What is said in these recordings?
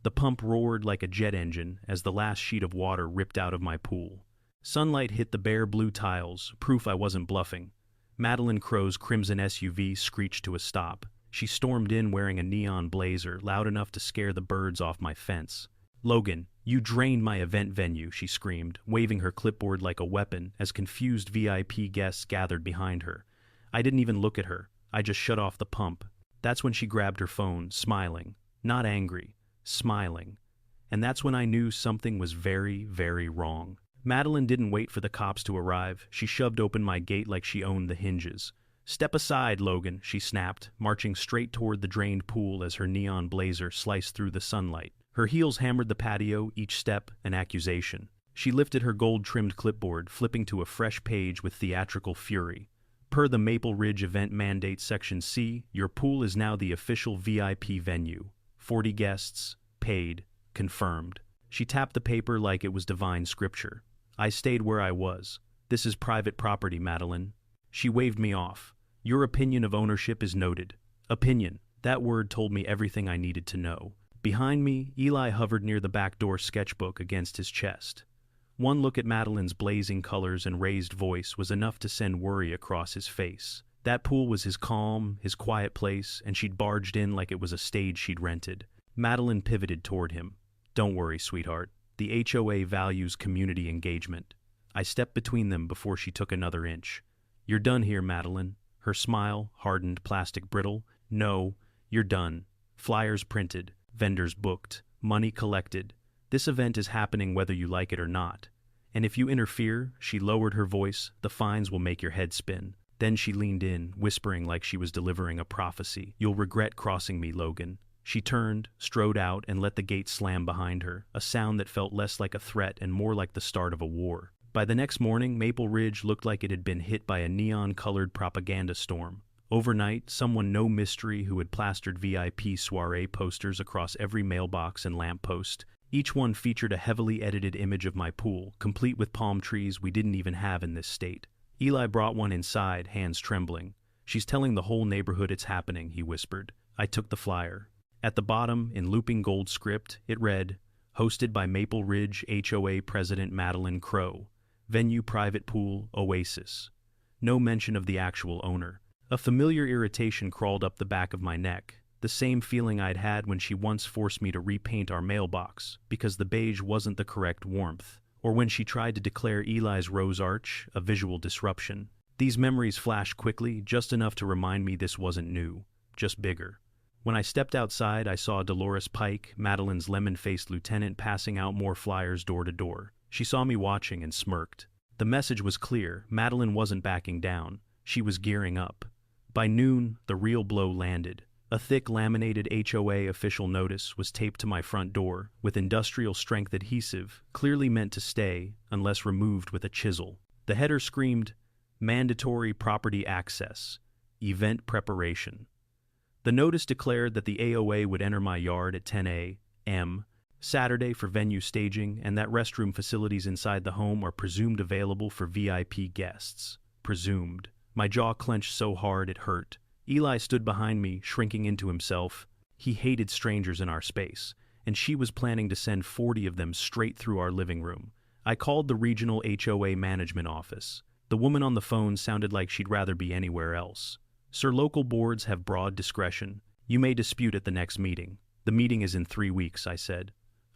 The pump roared like a jet engine as the last sheet of water ripped out of my pool. Sunlight hit the bare blue tiles, proof I wasn't bluffing. Madeline Crow's crimson SUV screeched to a stop. She stormed in wearing a neon blazer, loud enough to scare the birds off my fence. "Logan, you drained my event venue," she screamed, waving her clipboard like a weapon as confused VIP guests gathered behind her. I didn't even look at her. I just shut off the pump. That's when she grabbed her phone, smiling. Not angry, smiling. And that's when I knew something was very, very wrong. Madeline didn't wait for the cops to arrive. She shoved open my gate like she owned the hinges. "Step aside, Logan," she snapped, marching straight toward the drained pool as her neon blazer sliced through the sunlight. Her heels hammered the patio, each step an accusation. She lifted her gold-trimmed clipboard, flipping to a fresh page with theatrical fury. "Per the Maple Ridge Event Mandate Section C, your pool is now the official VIP venue. 40 guests, paid, confirmed." She tapped the paper like it was divine scripture. I stayed where I was. "This is private property, Madeline." She waved me off. "Your opinion of ownership is noted." Opinion. That word told me everything I needed to know. Behind me, Eli hovered near the back door sketchbook against his chest. One look at Madeline's blazing colors and raised voice was enough to send worry across his face. That pool was his calm, his quiet place, and she'd barged in like it was a stage she'd rented. Madeline pivoted toward him. "Don't worry, sweetheart. The HOA values community engagement." I stepped between them before she took another inch. "You're done here, Madeline." Her smile, hardened plastic brittle. "No, you're done. Flyers printed, vendors booked, money collected. This event is happening whether you like it or not. And if you interfere," she lowered her voice, "the fines will make your head spin." Then she leaned in, whispering like she was delivering a prophecy. "You'll regret crossing me, Logan." She turned, strode out, and let the gate slam behind her, a sound that felt less like a threat and more like the start of a war. By the next morning, Maple Ridge looked like it had been hit by a neon-colored propaganda storm. Overnight, someone no mystery who had plastered VIP soiree posters across every mailbox and lamppost. Each one featured a heavily edited image of my pool, complete with palm trees we didn't even have in this state. Eli brought one inside, hands trembling. "She's telling the whole neighborhood it's happening," he whispered. I took the flyer. At the bottom, in looping gold script, it read, "Hosted by Maple Ridge HOA President Madeline Crow. Venue private pool, Oasis." No mention of the actual owner. A familiar irritation crawled up the back of my neck, the same feeling I'd had when she once forced me to repaint our mailbox because the beige wasn't the correct warmth, or when she tried to declare Eli's rose arch a visual disruption. These memories flashed quickly, just enough to remind me this wasn't new, just bigger. When I stepped outside, I saw Dolores Pike, Madeline's lemon-faced lieutenant, passing out more flyers door to door. She saw me watching and smirked. The message was clear. Madeline wasn't backing down. She was gearing up. By noon, the real blow landed. A thick laminated HOA official notice was taped to my front door with industrial-strength adhesive, clearly meant to stay unless removed with a chisel. The header screamed, "Mandatory property access. Event preparation." The notice declared that the AOA would enter my yard at 10 a.m. Saturday for venue staging, and that restroom facilities inside the home are presumed available for VIP guests. Presumed. My jaw clenched so hard it hurt. Eli stood behind me, shrinking into himself. He hated strangers in our space, and she was planning to send 40 of them straight through our living room. I called the regional HOA management office. The woman on the phone sounded like she'd rather be anywhere else. "Sir, local boards have broad discretion. You may dispute at the next meeting." "The meeting is in 3 weeks," I said.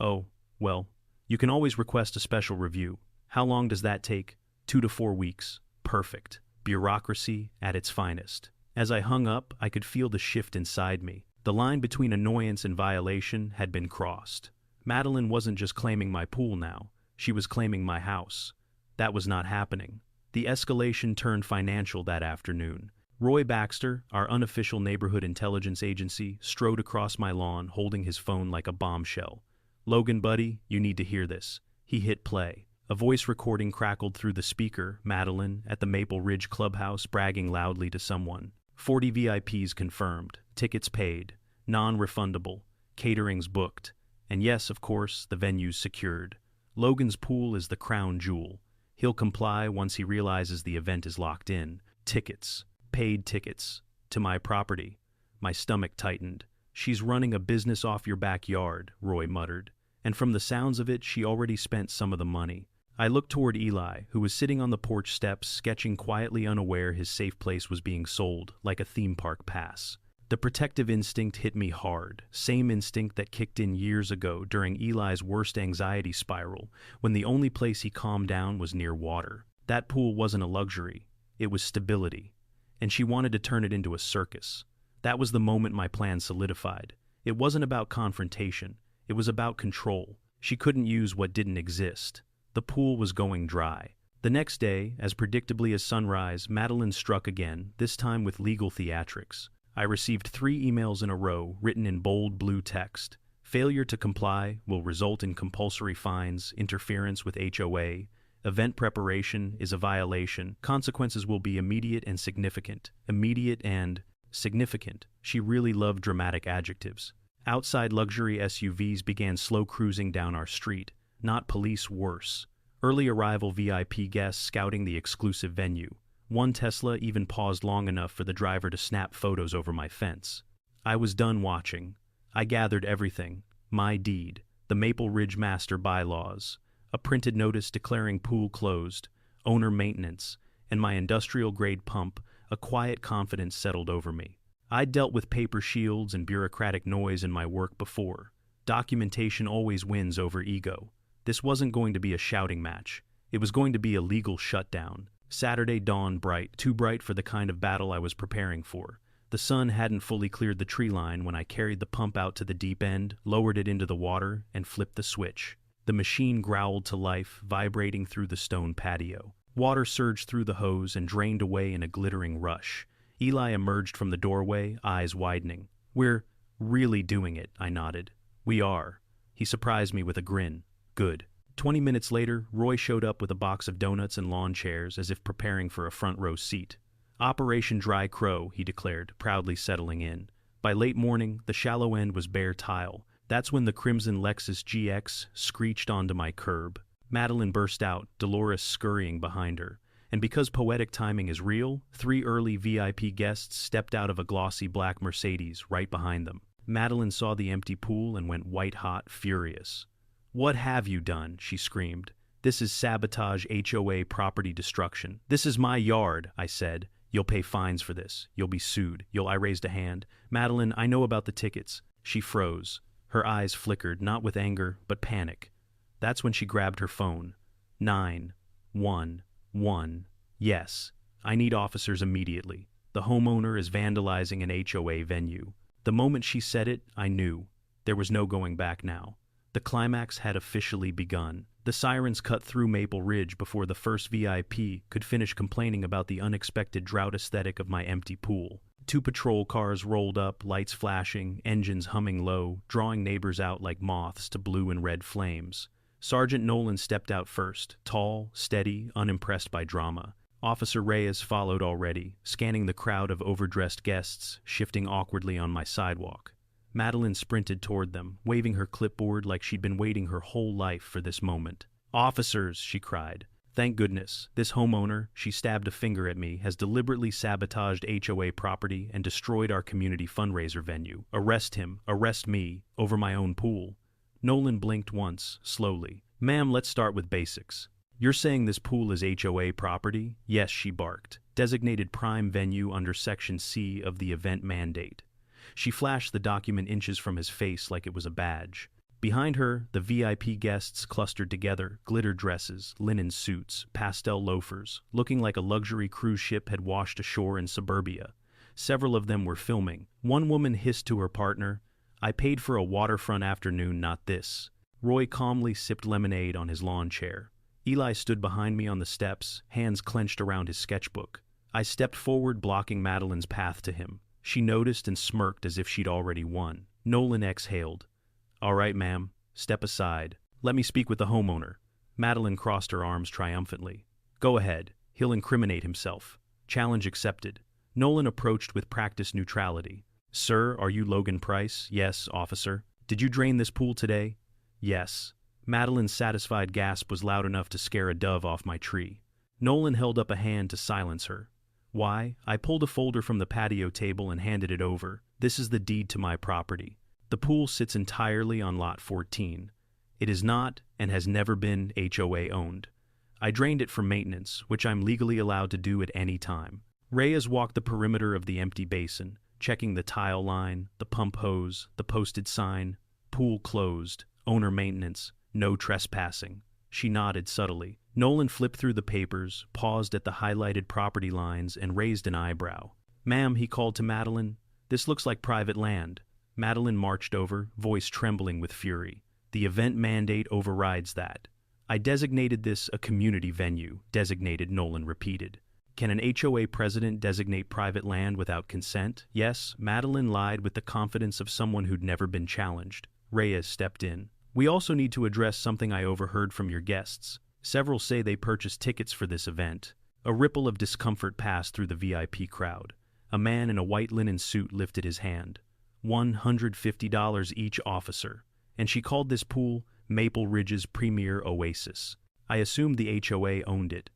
"Oh, well, you can always request a special review." "How long does that take?" 2 to 4 weeks. Perfect. Bureaucracy at its finest. As I hung up, I could feel the shift inside me. The line between annoyance and violation had been crossed. Madeline wasn't just claiming my pool now. She was claiming my house. That was not happening. The escalation turned financial that afternoon. Roy Baxter, our unofficial neighborhood intelligence agency, strode across my lawn holding his phone like a bombshell. "Logan, buddy, you need to hear this." He hit play. A voice recording crackled through the speaker, Madeline, at the Maple Ridge Clubhouse, bragging loudly to someone. 40 VIPs confirmed, tickets paid, non-refundable, caterings booked, and yes, of course, the venue's secured. Logan's pool is the crown jewel. He'll comply once he realizes the event is locked in. Tickets. Paid tickets. To my property. My stomach tightened. She's running a business off your backyard, Roy muttered. And from the sounds of it, she already spent some of the money. I looked toward Eli, who was sitting on the porch steps, sketching quietly, unaware his safe place was being sold, like a theme park pass. The protective instinct hit me hard, same instinct that kicked in years ago during Eli's worst anxiety spiral, when the only place he calmed down was near water. That pool wasn't a luxury, it was stability. And she wanted to turn it into a circus. That was the moment my plan solidified. It wasn't about confrontation, it was about control. She couldn't use what didn't exist. The pool was going dry. The next day, as predictably as sunrise, Madeline struck again, this time with legal theatrics. I received 3 emails in a row, written in bold blue text. Failure to comply will result in compulsory fines, interference with HOA, event preparation is a violation, consequences will be immediate and significant. Immediate and significant. She really loved dramatic adjectives. Outside luxury SUVs began slow cruising down our street. Not police, worse. Early arrival VIP guests scouting the exclusive venue. One Tesla even paused long enough for the driver to snap photos over my fence. I was done watching. I gathered everything. My deed, the Maple Ridge Master bylaws, a printed notice declaring pool closed, owner maintenance, and my industrial-grade pump. A quiet confidence settled over me. I'd dealt with paper shields and bureaucratic noise in my work before. Documentation always wins over ego. This wasn't going to be a shouting match. It was going to be a legal shutdown. Saturday dawned bright, too bright for the kind of battle I was preparing for. The sun hadn't fully cleared the tree line when I carried the pump out to the deep end, lowered it into the water, and flipped the switch. The machine growled to life, vibrating through the stone patio. Water surged through the hose and drained away in a glittering rush. Eli emerged from the doorway, eyes widening. "We're really doing it," I nodded. "We are." He surprised me with a grin. "Good." 20 minutes later, Roy showed up with a box of donuts and lawn chairs, as if preparing for a front row seat. "Operation Dry Crow," he declared, proudly settling in. By late morning, the shallow end was bare tile. That's when the crimson Lexus GX screeched onto my curb. Madeline burst out, Dolores scurrying behind her. And because poetic timing is real, 3 early VIP guests stepped out of a glossy black Mercedes right behind them. Madeline saw the empty pool and went white-hot, furious. "What have you done?" she screamed. "This is sabotage, HOA property destruction." "This is my yard," I said. "You'll pay fines for this. You'll be sued." I raised a hand. "Madeline, I know about the tickets." She froze. Her eyes flickered, not with anger, but panic. That's when she grabbed her phone. 911. Yes, I need officers immediately. The homeowner is vandalizing an HOA venue. The moment she said it, I knew. There was no going back now. The climax had officially begun. The sirens cut through Maple Ridge before the first VIP could finish complaining about the unexpected drought aesthetic of my empty pool. 2 patrol cars rolled up, lights flashing, engines humming low, drawing neighbors out like moths to blue and red flames. Sergeant Nolan stepped out first, tall, steady, unimpressed by drama. Officer Reyes followed already, scanning the crowd of overdressed guests, shifting awkwardly on my sidewalk. Madeline sprinted toward them, waving her clipboard like she'd been waiting her whole life for this moment. "Officers!" she cried. "Thank goodness, this homeowner," she stabbed a finger at me, "has deliberately sabotaged HOA property and destroyed our community fundraiser venue. Arrest him, arrest me, over my own pool." Nolan blinked once, slowly. "Ma'am, let's start with basics. You're saying this pool is HOA property?" "Yes," she barked. "Designated prime venue under Section C of the event mandate." She flashed the document inches from his face like it was a badge. Behind her, the VIP guests clustered together, glitter dresses, linen suits, pastel loafers, looking like a luxury cruise ship had washed ashore in suburbia. Several of them were filming. One woman hissed to her partner, "I paid for a waterfront afternoon, not this." Roy calmly sipped lemonade on his lawn chair. Eli stood behind me on the steps, hands clenched around his sketchbook. I stepped forward, blocking Madeline's path to him. She noticed and smirked as if she'd already won. Nolan exhaled. "All right, ma'am. Step aside. Let me speak with the homeowner." Madeline crossed her arms triumphantly. "Go ahead. He'll incriminate himself." Challenge accepted. Nolan approached with practiced neutrality. "Sir, are you Logan Price?" "Yes, officer." "Did you drain this pool today?" "Yes." Madeline's satisfied gasp was loud enough to scare a dove off my tree. Nolan held up a hand to silence her. "Why?" I pulled a folder from the patio table and handed it over. This is the deed to my property. The pool sits entirely on lot 14. It is not and has never been HOA owned. I drained it for maintenance, which I'm legally allowed to do at any time. Reyes walked the perimeter of the empty basin, checking the tile line, the pump hose, the posted sign, pool closed, owner maintenance, no trespassing. She nodded subtly. Nolan flipped through the papers, paused at the highlighted property lines, and raised an eyebrow. "Ma'am," he called to Madeline, "this looks like private land." Madeline marched over, voice trembling with fury. "The event mandate overrides that. I designated this a community venue," designated, Nolan repeated. "Can an HOA president designate private land without consent?" Yes, Madeline lied with the confidence of someone who'd never been challenged. Reyes stepped in. "We also need to address something I overheard from your guests. Several say they purchased tickets for this event." A ripple of discomfort passed through the VIP crowd. A man in a white linen suit lifted his hand. $150 each, officer. And she called this pool Maple Ridge's premier oasis. I assumed the HOA owned it.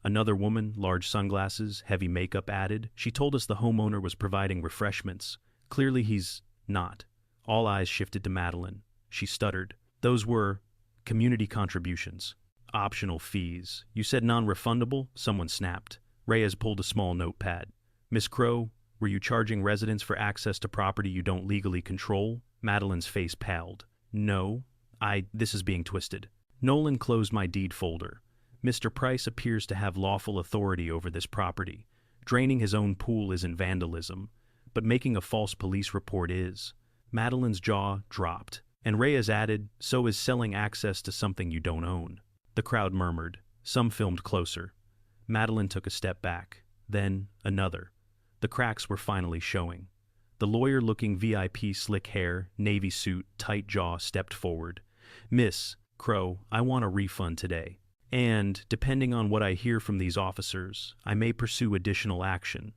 Another woman, large sunglasses, heavy makeup, added. She told us the homeowner was providing refreshments. Clearly he's not. All eyes shifted to Madeline. She stuttered. "Those were community contributions. Optional fees. You said non-refundable?" Someone snapped. Reyes pulled a small notepad. "Miss Crow, were you charging residents for access to property you don't legally control?" Madeline's face paled. "No. This is being twisted." Nolan closed my deed folder. "Mr. Price appears to have lawful authority over this property. Draining his own pool isn't vandalism, but making a false police report is." Madeline's jaw dropped, and Reyes added, "So is selling access to something you don't own." The crowd murmured. Some filmed closer. Madeline took a step back, then another. The cracks were finally showing. The lawyer-looking VIP, slick hair, navy suit, tight jaw, stepped forward. "Miss Crow, I want a refund today. And, depending on what I hear from these officers, I may pursue additional action."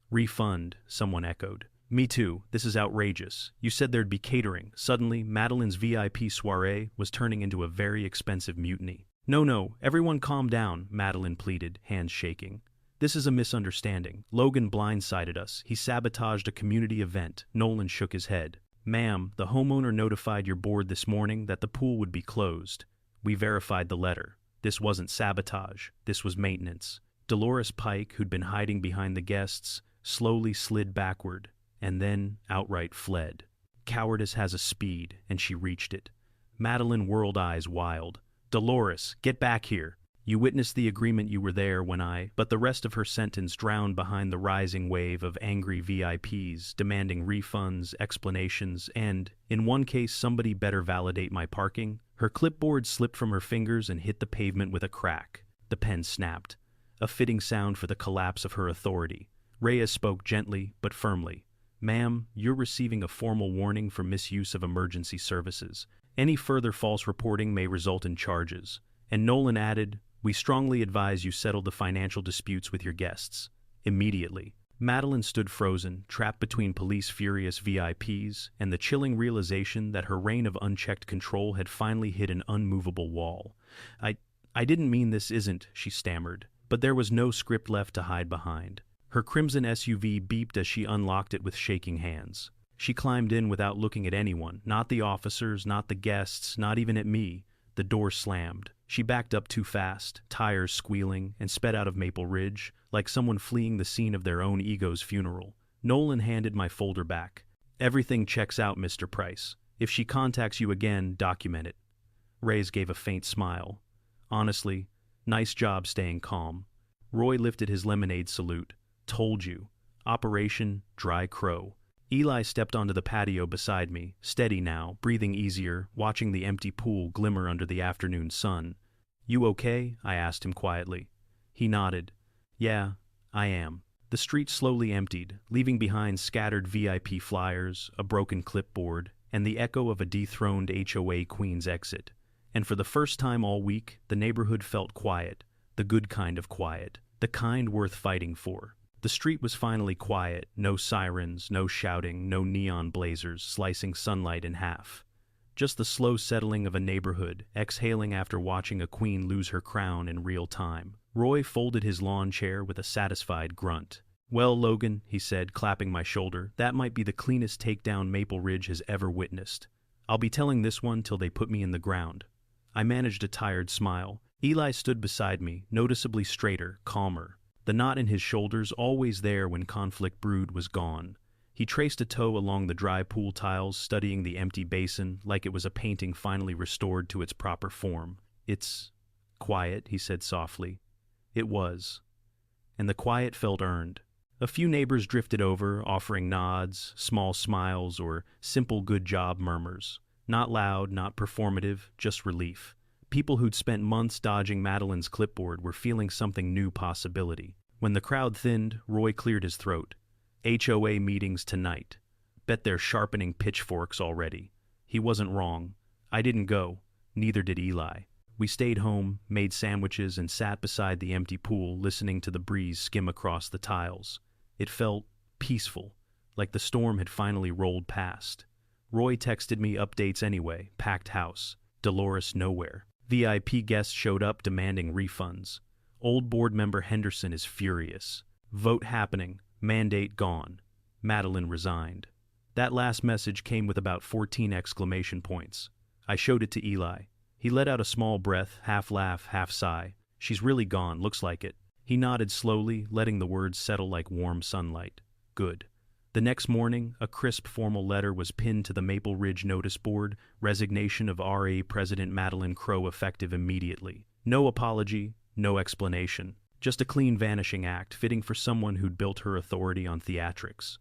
"Refund," someone echoed. "Me too. This is outrageous. You said there'd be catering." Suddenly, Madeline's VIP soiree was turning into a very expensive mutiny. No, everyone calm down," Madeline pleaded, hands shaking. "This is a misunderstanding. Logan blindsided us. He sabotaged a community event." Nolan shook his head. "Ma'am, the homeowner notified your board this morning that the pool would be closed. We verified the letter. This wasn't sabotage. This was maintenance." Dolores Pike, who'd been hiding behind the guests, slowly slid backward, and then outright fled. Cowardice has a speed, and she reached it. Madeline whirled, eyes wild. "Dolores, get back here. You witnessed the agreement. You were there when I—" But the rest of her sentence drowned behind the rising wave of angry VIPs, demanding refunds, explanations, and, in one case, somebody better validate my parking. Her clipboard slipped from her fingers and hit the pavement with a crack. The pen snapped. A fitting sound for the collapse of her authority. Reyes spoke gently, but firmly. "Ma'am, you're receiving a formal warning for misuse of emergency services. Any further false reporting may result in charges." And Nolan added, "We strongly advise you settle the financial disputes with your guests. Immediately." Madeline stood frozen, trapped between police-furious VIPs and the chilling realization that her reign of unchecked control had finally hit an unmovable wall. I didn't mean this isn't," she stammered, but there was no script left to hide behind. Her crimson SUV beeped as she unlocked it with shaking hands. She climbed in without looking at anyone, not the officers, not the guests, not even at me. The door slammed. She backed up too fast, tires squealing, and sped out of Maple Ridge, like someone fleeing the scene of their own ego's funeral. Nolan handed my folder back. "Everything checks out, Mr. Price. If she contacts you again, document it." Reyes gave a faint smile. "Honestly, nice job staying calm." Roy lifted his lemonade salute. "Told you. Operation Dry Crow." Eli stepped onto the patio beside me, steady now, breathing easier, watching the empty pool glimmer under the afternoon sun. "You okay?" I asked him quietly. He nodded. "Yeah, I am." The street slowly emptied, leaving behind scattered VIP flyers, a broken clipboard, and the echo of a dethroned HOA queen's exit. And for the first time all week, the neighborhood felt quiet, the good kind of quiet, the kind worth fighting for. The street was finally quiet, no sirens, no shouting, no neon blazers slicing sunlight in half. Just the slow settling of a neighborhood, exhaling after watching a queen lose her crown in real time. Roy folded his lawn chair with a satisfied grunt. "Well, Logan," he said, clapping my shoulder, "that might be the cleanest takedown Maple Ridge has ever witnessed. I'll be telling this one till they put me in the ground." I managed a tired smile. Eli stood beside me, noticeably straighter, calmer. The knot in his shoulders, always there when conflict brewed, was gone. He traced a toe along the dry pool tiles, studying the empty basin like it was a painting finally restored to its proper form. "It's quiet," he said softly. It was. And the quiet felt earned. A few neighbors drifted over, offering nods, small smiles, or simple good job murmurs. Not loud, not performative, just relief. People who'd spent months dodging Madeline's clipboard were feeling something new possibility. When the crowd thinned, Roy cleared his throat. "HOA meetings tonight. Bet they're sharpening pitchforks already." He wasn't wrong. I didn't go. Neither did Eli. We stayed home, made sandwiches, and sat beside the empty pool, listening to the breeze skim across the tiles. It felt peaceful, like the storm had finally rolled past. Roy texted me updates anyway. Packed house. Dolores nowhere. VIP guests showed up demanding refunds. Old board member Henderson is furious. Vote happening. Mandate gone. Madeline resigned. That last message came with about 14 exclamation points. I showed it to Eli. He let out a small breath, half laugh, half sigh. "She's really gone, looks like it." He nodded slowly, letting the words settle like warm sunlight. Good. The next morning, a crisp formal letter was pinned to the Maple Ridge notice board, resignation of RA President Madeline Crow effective immediately. No apology, no explanation. Just a clean vanishing act, fitting for someone who'd built her authority on theatrics.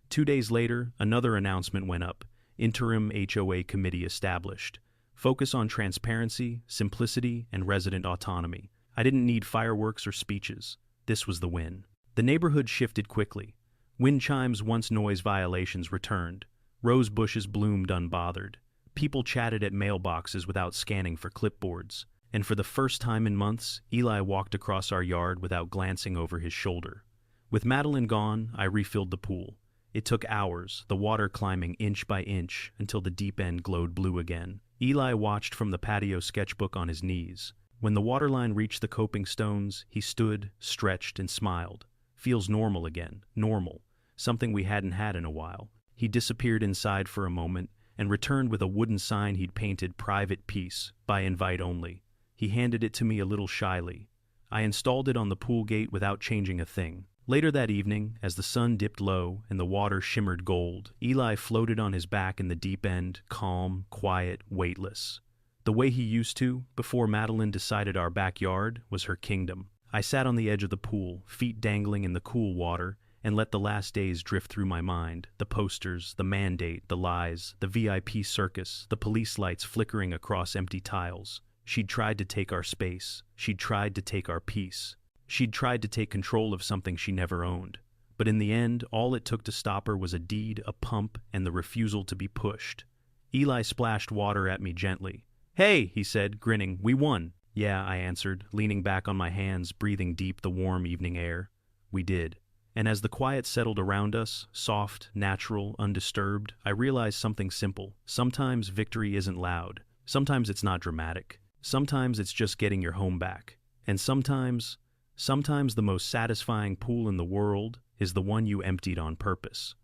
2 days later, another announcement went up. Interim HOA committee established. Focus on transparency, simplicity, and resident autonomy. I didn't need fireworks or speeches. This was the win. The neighborhood shifted quickly. Wind chimes, once noise violations, returned. Rose bushes bloomed unbothered. People chatted at mailboxes without scanning for clipboards. And for the first time in months, Eli walked across our yard without glancing over his shoulder. With Madeline gone, I refilled the pool. It took hours, the water climbing inch by inch until the deep end glowed blue again. Eli watched from the patio sketchbook on his knees. When the waterline reached the coping stones, he stood, stretched, and smiled. Feels normal again. Normal. Something we hadn't had in a while. He disappeared inside for a moment and returned with a wooden sign he'd painted, "Private Piece, by invite only." He handed it to me a little shyly. I installed it on the pool gate without changing a thing. Later that evening, as the sun dipped low and the water shimmered gold, Eli floated on his back in the deep end, calm, quiet, weightless. The way he used to, before Madeline decided our backyard was her kingdom. I sat on the edge of the pool, feet dangling in the cool water, and let the last days drift through my mind. The posters, the mandate, the lies, the VIP circus, the police lights flickering across empty tiles. She'd tried to take our space. She'd tried to take our peace. She'd tried to take control of something she never owned. But in the end, all it took to stop her was a deed, a pump, and the refusal to be pushed. Eli splashed water at me gently. "Hey," he said, grinning, "we won." "Yeah," I answered, leaning back on my hands, breathing deep the warm evening air. We did. And as the quiet settled around us, soft, natural, undisturbed, I realized something simple. Sometimes victory isn't loud. Sometimes it's not dramatic. Sometimes it's just getting your home back. And sometimes the most satisfying pool in the world is the one you emptied on purpose.